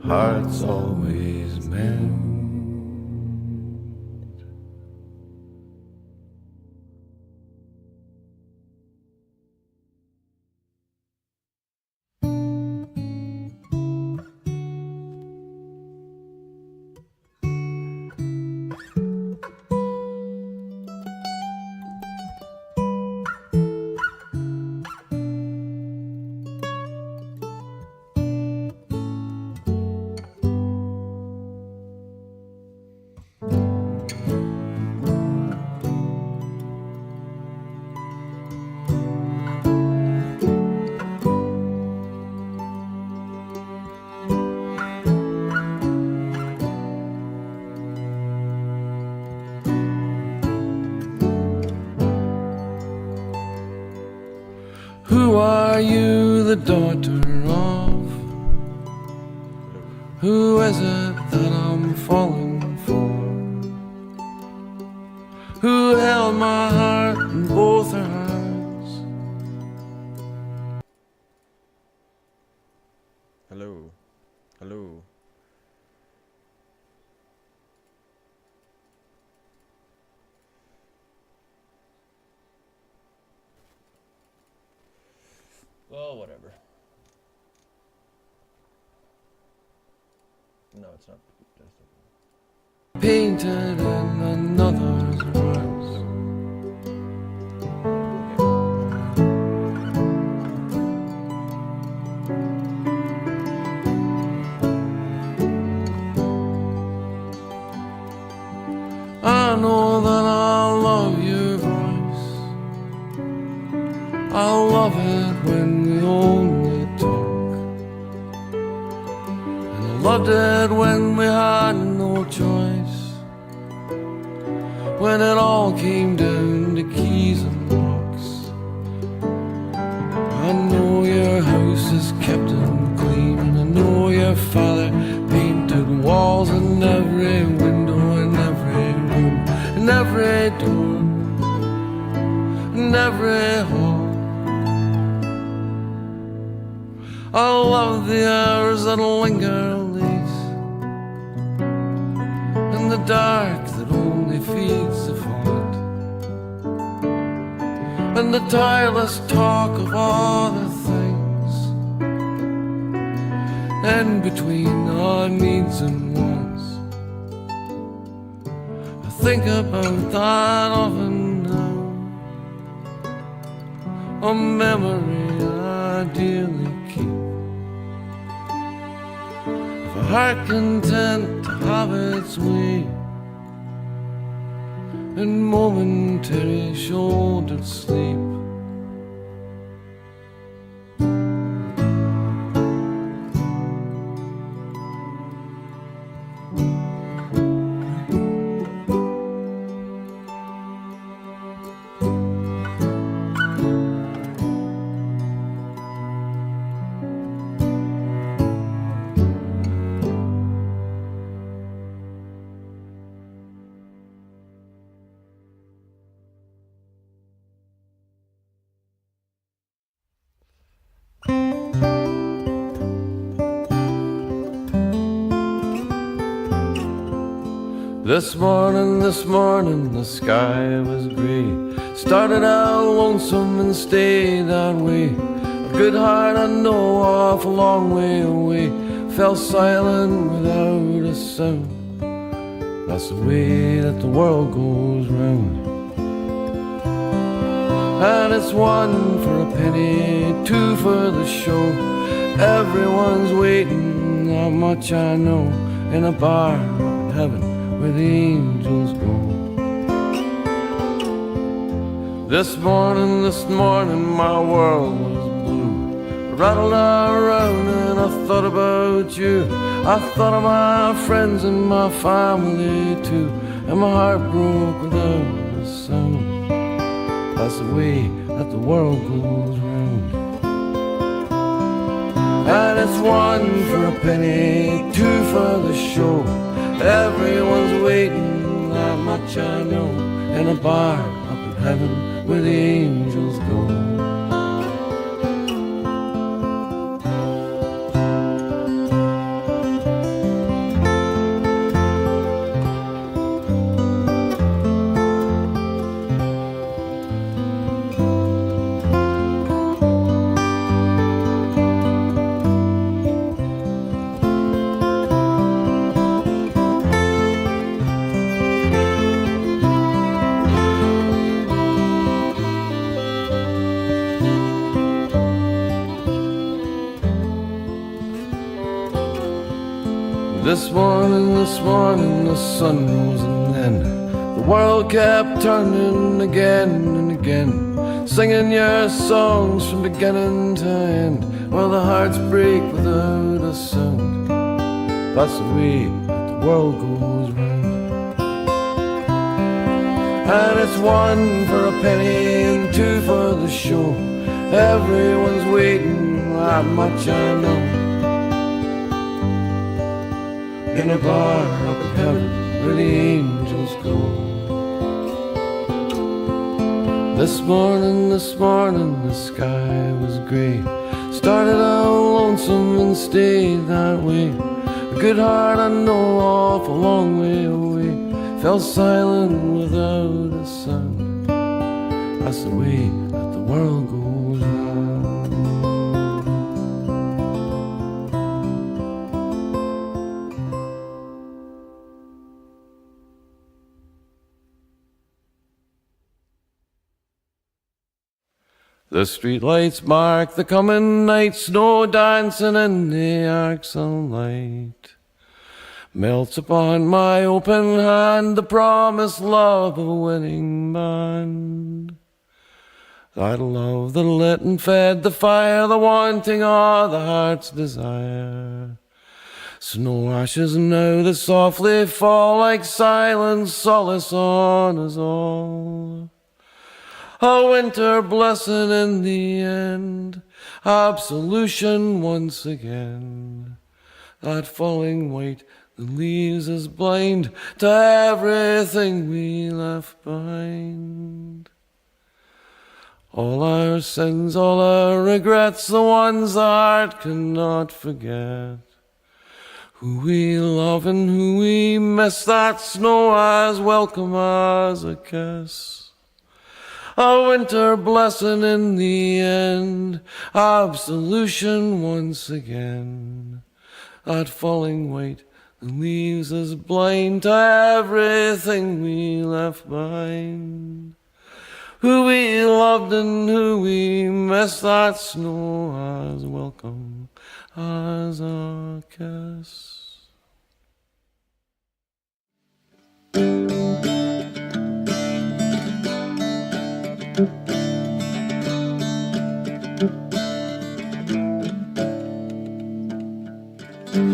hearts always mend. Who are you the daughter of? Who is it that I'm falling for? Who held my heart in both her hands? Hello, hello. Well, whatever. No, it's not. Painted in another's words. I know that I love your voice. I love it when we only talk, and I loved it when we had no choice, when it all came down to keys and locks. I know your house is kept and clean, and I know your father painted walls in every window, in every room, in every door, in every hall. I love the hours that linger late, and the dark that only feeds the thought, and the tireless talk of other things in between our needs and wants. I think about that often now, a memory I dearly keep. If a heart content to have its way in momentary shouldered sleep, this morning, the sky was grey. Started out lonesome and stayed that way. A good heart I know off a long way away fell silent without a sound. That's the way that the world goes round. And it's one for a penny, two for the show. Everyone's waiting, not much I know, in a bar up in heaven where the angels go. This morning, my world was blue. I rattled around and I thought about you. I thought of my friends and my family too, and my heart broke without a sound. That's the way that the world goes round. And it's one for a penny, two for the show. Everyone's waiting, not much I know, in a bar up in heaven where the angels go. This morning, the sun rose, and then the world kept turning again and again, singing your songs from beginning to end. Well, the hearts break without a sound. That's the way the world goes round. And it's one for a penny and two for the show. Everyone's waiting, that much I know. In a bar up in heaven where the angels go. This morning, the sky was grey. Started out lonesome and stayed that way. A good heart I know off a long way away fell silent without a sound. That's the way that the world goes round. The streetlights mark the coming night, snow dancing in the arcs of light. Melts upon my open hand the promised love of a winning band. That love that lit and fed the fire, the wanting of the heart's desire. Snow ashes now that softly fall like silent solace on us all. A winter blessing in the end, absolution once again. That falling white that leaves us blind to everything we left behind. All our sins, all our regrets, the ones the heart cannot forget. Who we love and who we miss, that snow as welcome as a kiss. A winter blessing in the end, absolution once again. That falling white that leaves us blind to everything we left behind. Who we loved and who we missed, that snow as welcome as a kiss.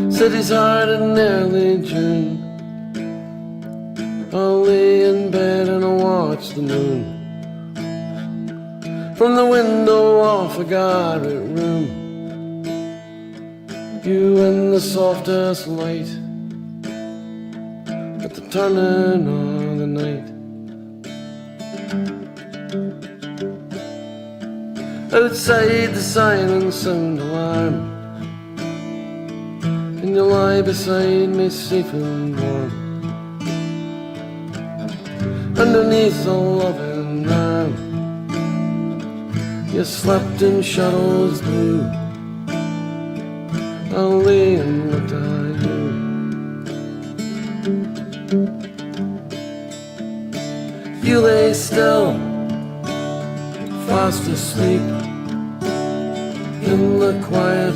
City's hard in early June. I'll lay in bed and I'll watch the moon from the window off a garret room. You in the softest light at the turning of the night. Outside the siren sound alarm, and you lie beside me safe and warm, underneath a loving arm. You slept in shadows blue, I lay and looked at you. You lay still, fast asleep in the quiet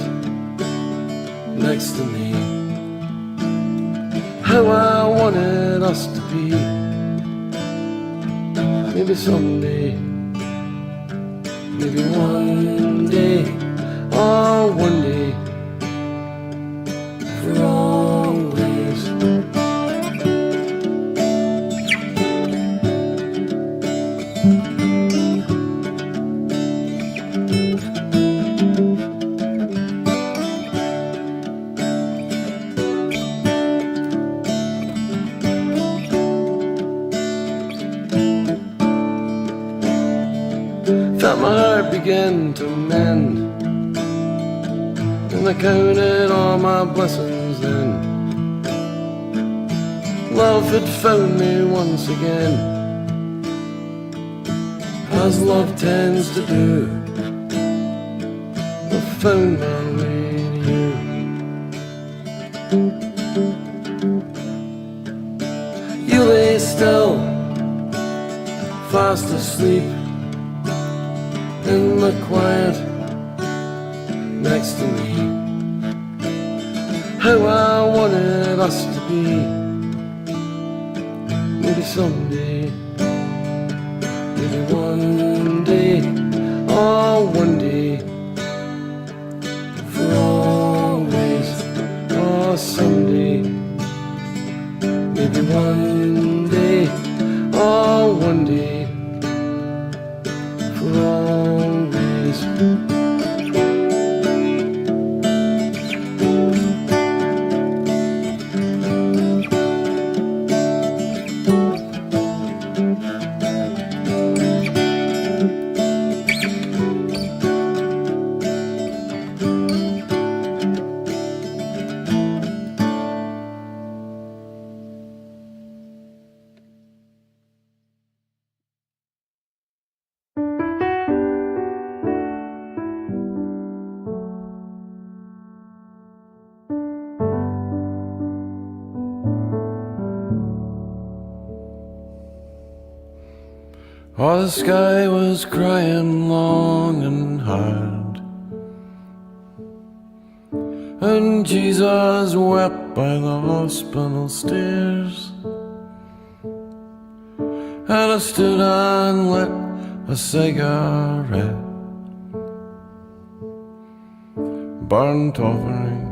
next to me. How I wanted us to be. Maybe someday, maybe one day, oh one day, for always. Felt my heart begin to mend, and I counted all my blessings then. Love had found me once again, as love tends to do. I found my way to you. You lay still, fast asleep in the quiet next to me. how I wanted us to be. Maybe someday, maybe one day, oh one day, for always, oh someday, maybe one day, oh one day, for always. Oh, the sky was crying long and hard, and Jesus wept by the hospital stairs. And I stood and lit a cigarette, burnt offering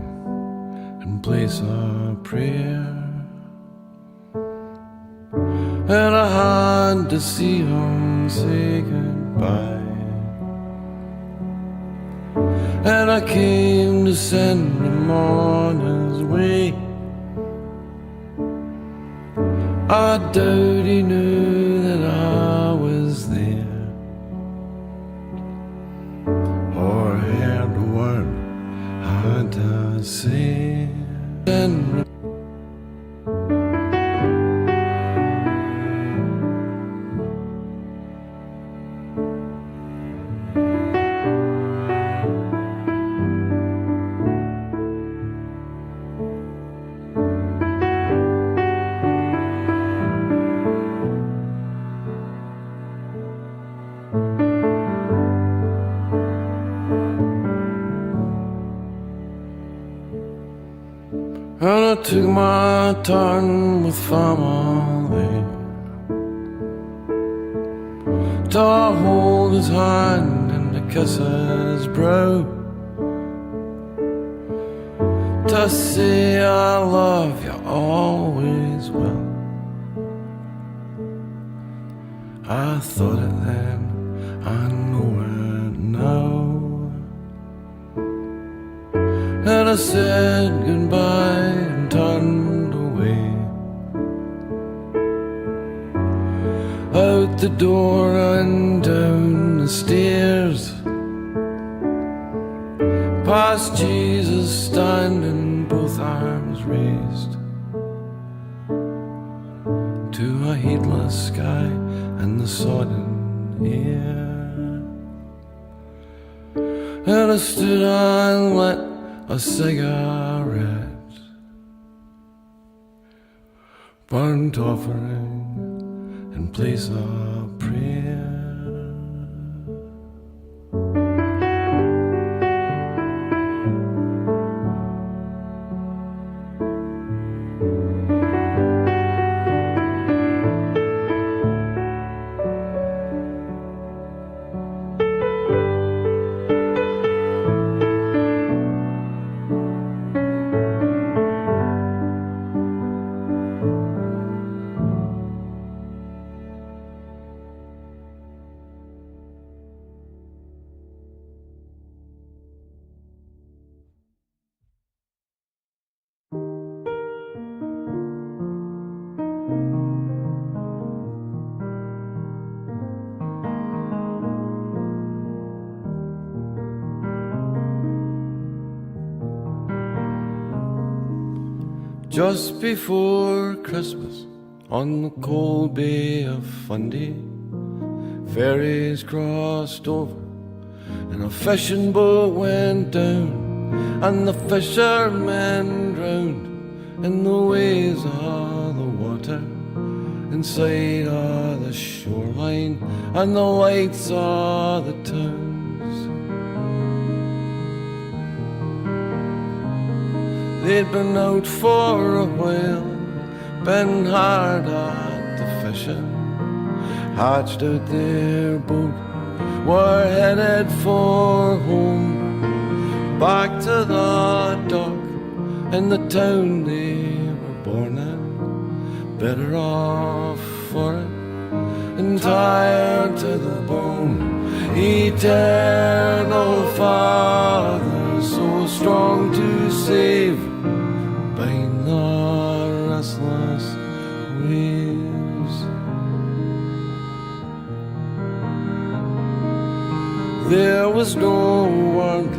in place of prayer. And I had to see him say goodbye, and I came to send him on his way. I doubt he knew that I was there, or heard the word I had to say. And I took my turn with family, to hold his hand and to kiss his brow, to say I love you always will. I thought it then, I know it now. And I said goodbye and turned away, out the door and down the stairs, past Jesus standing both arms raised, to a heedless sky and the sodden air. And I stood and lit a cigarette, burnt offering in place of prayer. Just before Christmas, on the cold bay of Fundy, ferries crossed over and a fishing boat went down, and the fishermen drowned in the waves of the water, inside of the shoreline and the lights of the towns. They'd been out for a while, been hard at the fishing, hatched out their boat, were headed for home, back to the dock in the town they were born in, better off for it and tired to the bone. Eternal Father, so strong to save, bind the restless waves. There was no word,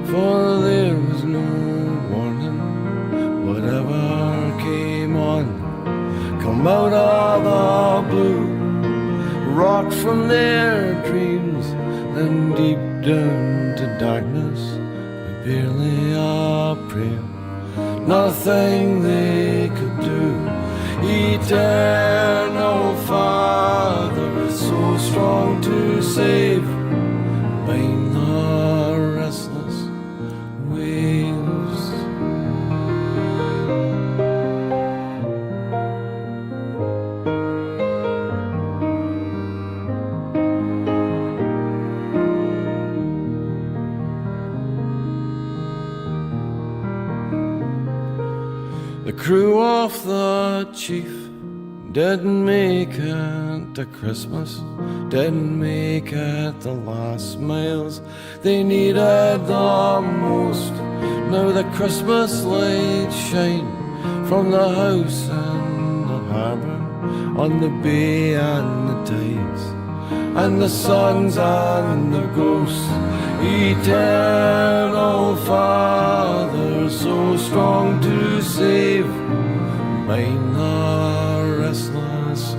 for there was no warning. Whatever came on, come out of the blue, rocked from their dreams, then deep down to darkness, with barely a prayer, nothing they could do. Eternal Father, so strong to save, bind the restless waves. The crew of the Chief didn't make it to Christmas, didn't make it the last miles they needed the most. Now the Christmas lights shine from the house in the harbour, on the bay and the tides, and the suns and the ghosts. Eternal Father, so strong to save, bind the restless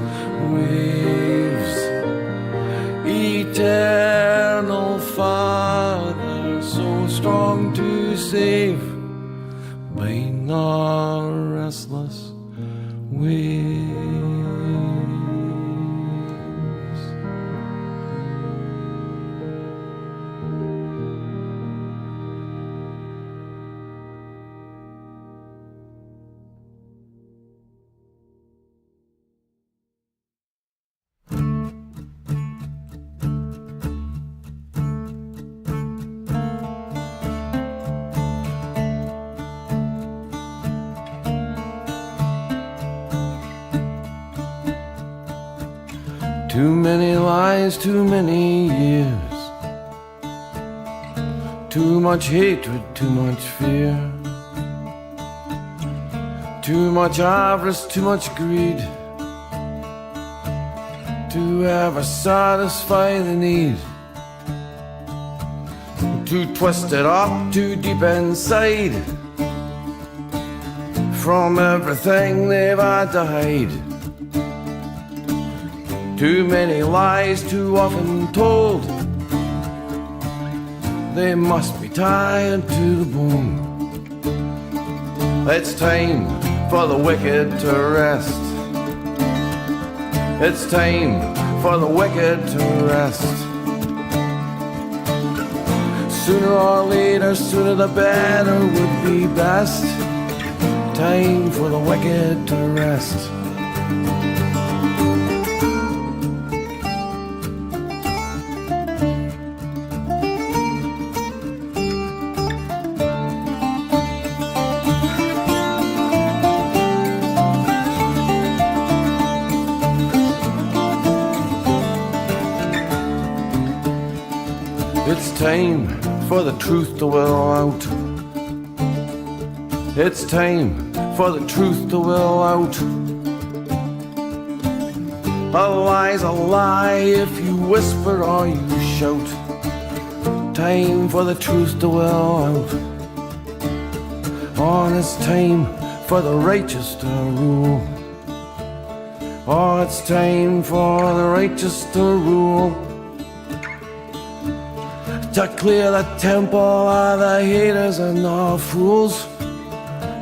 waves. Eternal Father, so strong to save, bind the restless waves. Too many lies, too many years, too much hatred, too much fear, too much avarice, too much greed, to ever satisfy the need, too twisted up, too deep inside, from everything they've had to hide. Too many lies, too often told, they must be tied to the bone. It's time for the wicked to rest. It's time for the wicked to rest. Sooner or later, sooner the better would be best. Time for the wicked to rest. It's time for the truth to will out. It's time for the truth to will out. A lie's a lie if you whisper or you shout. Time for the truth to will out. Oh, it's time for the righteous to rule. Oh, it's time for the righteous to rule. To clear the temple of the haters and the fools.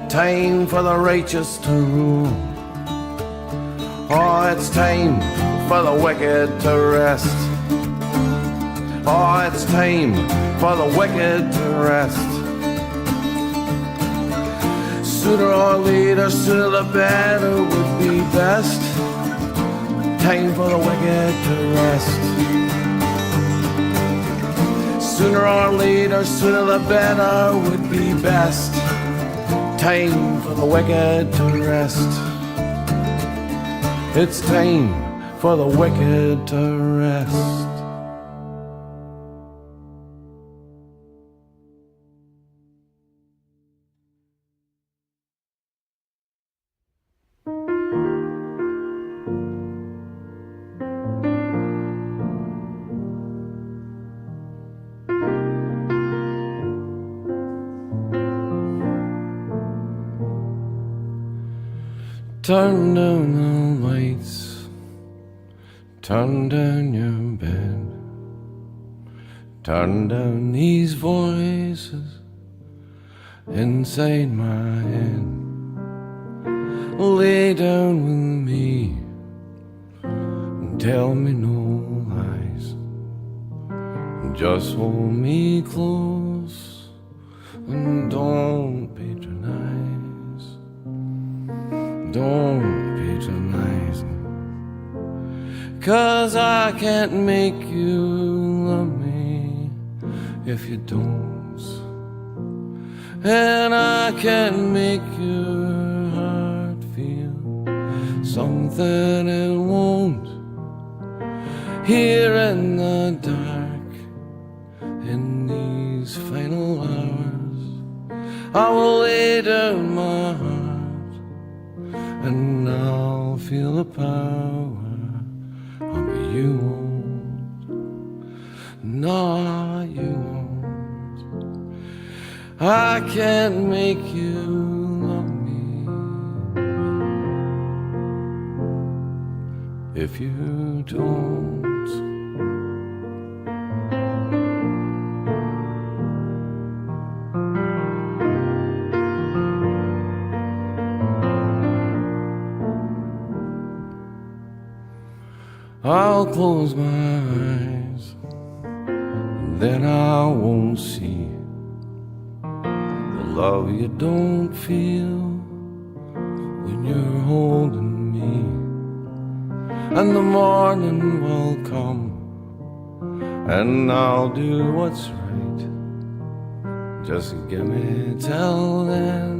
Time for the righteous to rule. Oh, it's time for the wicked to rest. Oh, it's time for the wicked to rest. Sooner or later, sooner the better would be best. Time for the wicked to rest. Sooner or later, sooner the better would be best. Time for the wicked to rest. It's time for the wicked to rest. Turn down the lights, turn down your bed, turn down these voices inside my head. Lay down with me and tell me no lies. Just hold me close and don't patronize. Don't patronize me, 'cause I can't make you love me if you don't. And I can't make your heart feel something it won't. Here in the dark, in these final hours, I will lay down my heart and I'll feel the power of you won't. No, you won't. I can't make you love me if you don't. I'll close my eyes, and then I won't see the love you don't feel when you're holding me. And the morning will come, and I'll do what's right. Just give me till then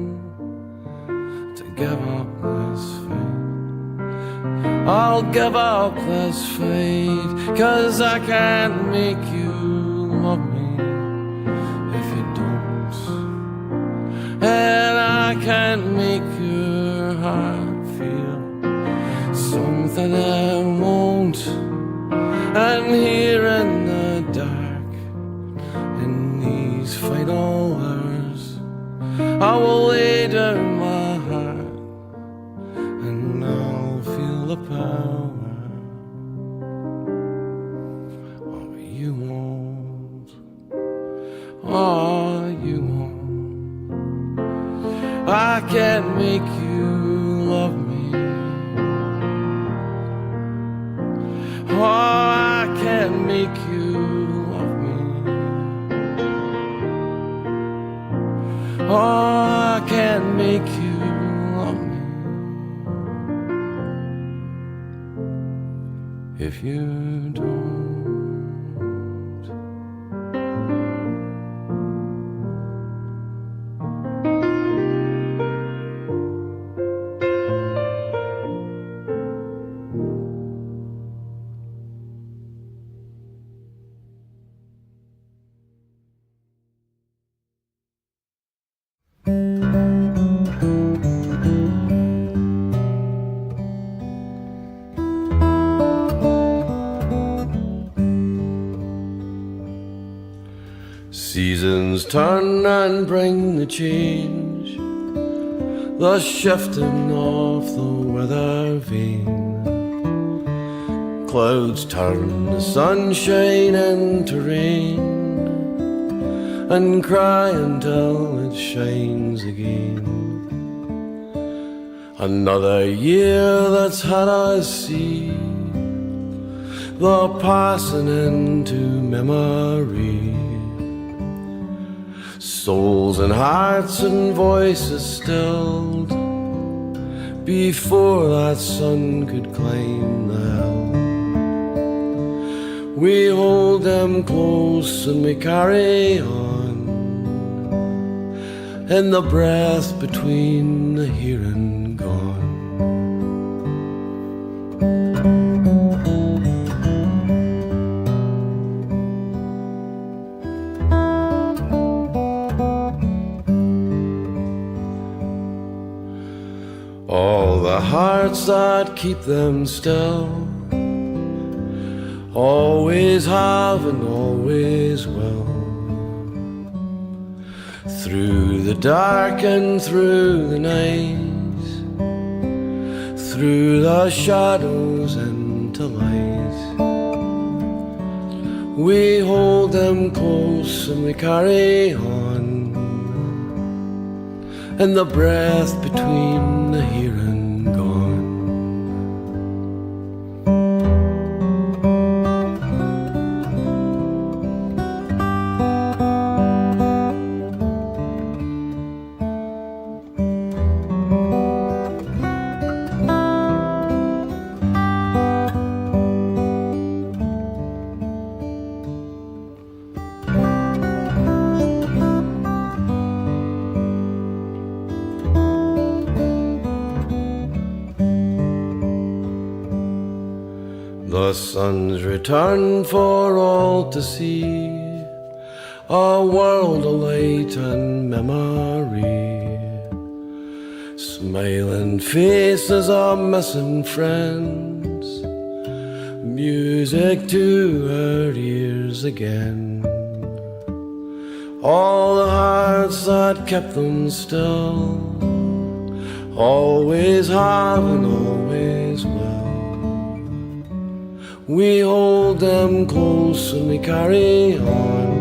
to give up this fight. I'll give up this fight, 'cause I can't make you love me if you don't. And I can't make your heart feel something I won't. And here in the dark, in these final hours, I will lay down my heart and I'll feel the power. Oh, you won't. Oh, you won't. I can't make you love me. Oh, I can't make you love me. Oh, I can't make you love me if you don't. Seasons turn and bring the change, the shifting of the weather vane. Clouds turn the sunshine into rain and cry until it shines again. Another year that's had us see the passing into memory. souls and hearts and voices stilled before that sun could climb the hill. We hold them close and we carry on, in the breath between the here and gone. All the hearts that keep them still always have and always will. Through the dark and through the night, through the shadows into light, we hold them close and we carry on, and the breath between the here and gone. The sun's returned for all to see, a world of light and memory, smiling faces of missing friends, music to our ears again. All the hearts that kept them still always have and always will. We hold them close and we carry on,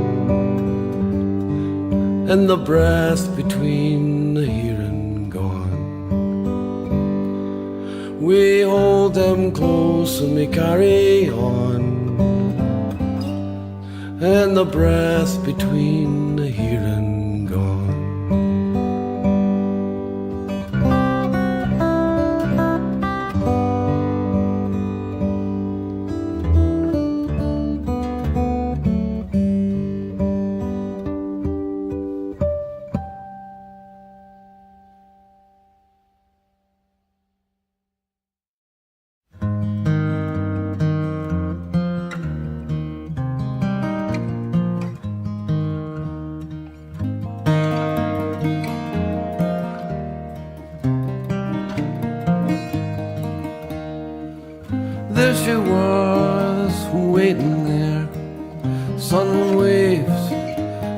and the breath between the here and gone. We hold them close and we carry on, and the breath between the here and gone. There she was, waiting there, sun waves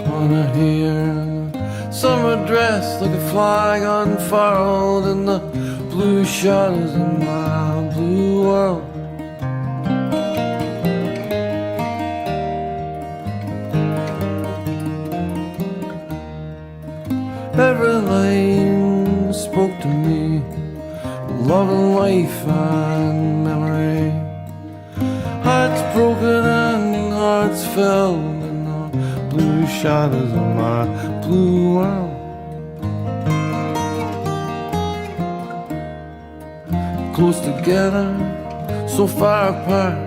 on her hair, summer dress like a flag unfurled in the blue shadows of my blue world. Every line spoke to me, love and life and memory. Hearts broken and hearts filled in the blue shadows of my blue world. Close together, so far apart,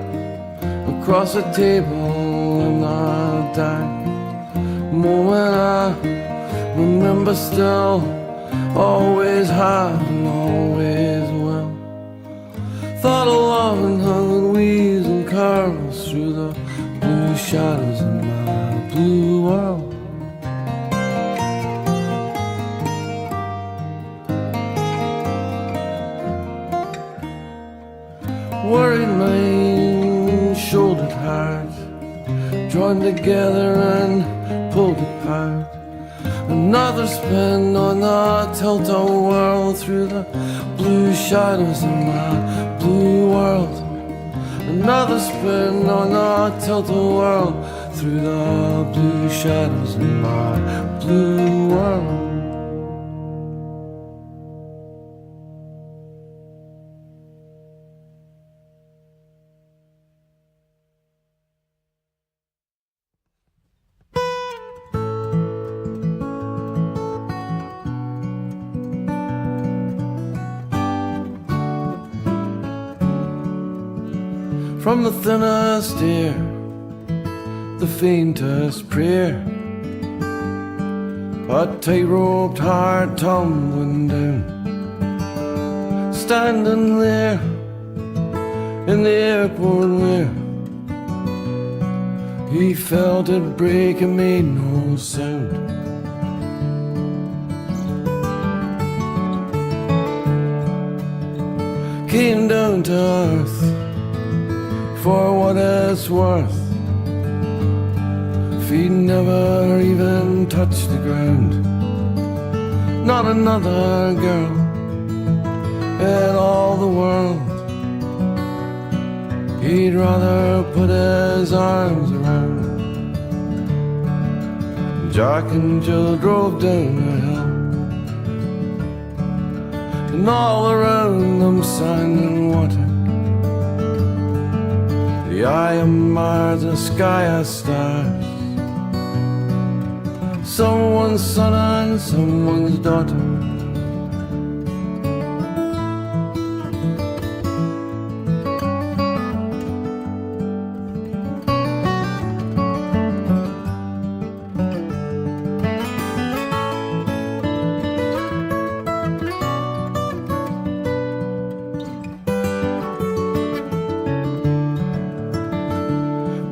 across the table in the dark. Moment I remember still, always have and always will. Thought of love and hung weaves and curls through the blue shadows of my blue world. Worried mind, shouldered heart, joined together and pulled apart. Another spin on the tilt-a-whirl through the blue shadows of my blue world. Another spin on the tilt-a-whirl through the blue shadows of my blue world. from the thinnest ear, the faintest prayer, a tight-roped heart tumbling down, standing there in the airport where he felt it break and made no sound. Came down to earth for what it's worth. Feet never even touched the ground. Not another girl in all the world he'd rather put his arms around. Jack and Jill drove down the hill, and all around them sand and water, the eye of Mars, the sky of stars, someone's son and someone's daughter.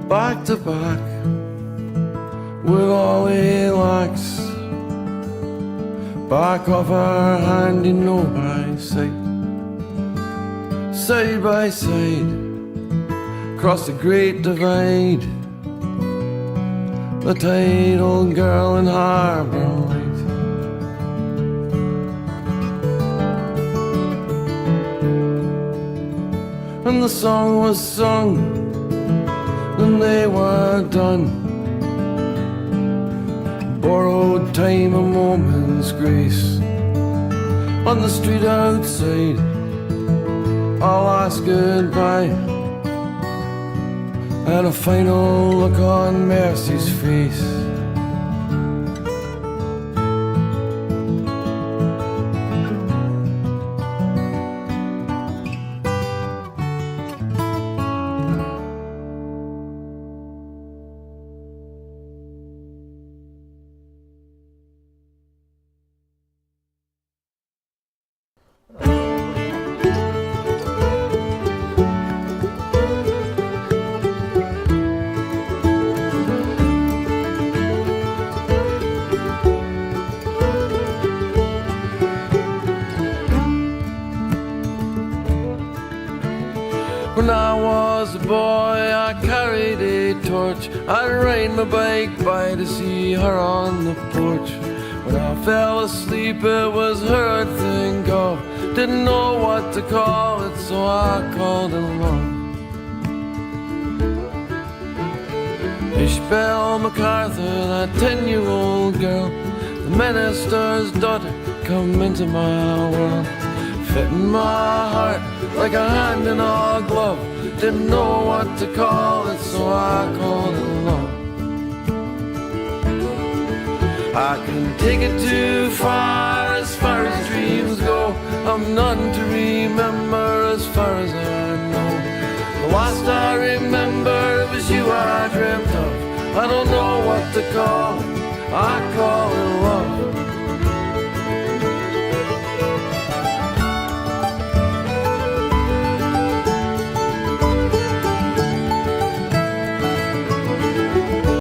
Back to back with all he lacks, back of her hand you know by sight, side by side, across the great divide, the tight old girl in Harbour Light. And the song was sung when they were done, borrowed time, a moment's grace, on the street outside, a last goodbye, and a final look on Mercy's face. When I was a boy, I carried a torch. I'd ride my bike by to see her on the porch. When I fell asleep, it was her I'd think of. Didn't know what to call it, so I called it love. Ishbel MacArthur, that 10-year-old girl, the minister's daughter, come into my world, fitting my heart like a hand in a glove. Didn't know what to call it, so I called it love. I can take it too far as dreams go. I'm none to remember as far as I know. The last I remember was you I dreamt of. I don't know what to call it, I call it love.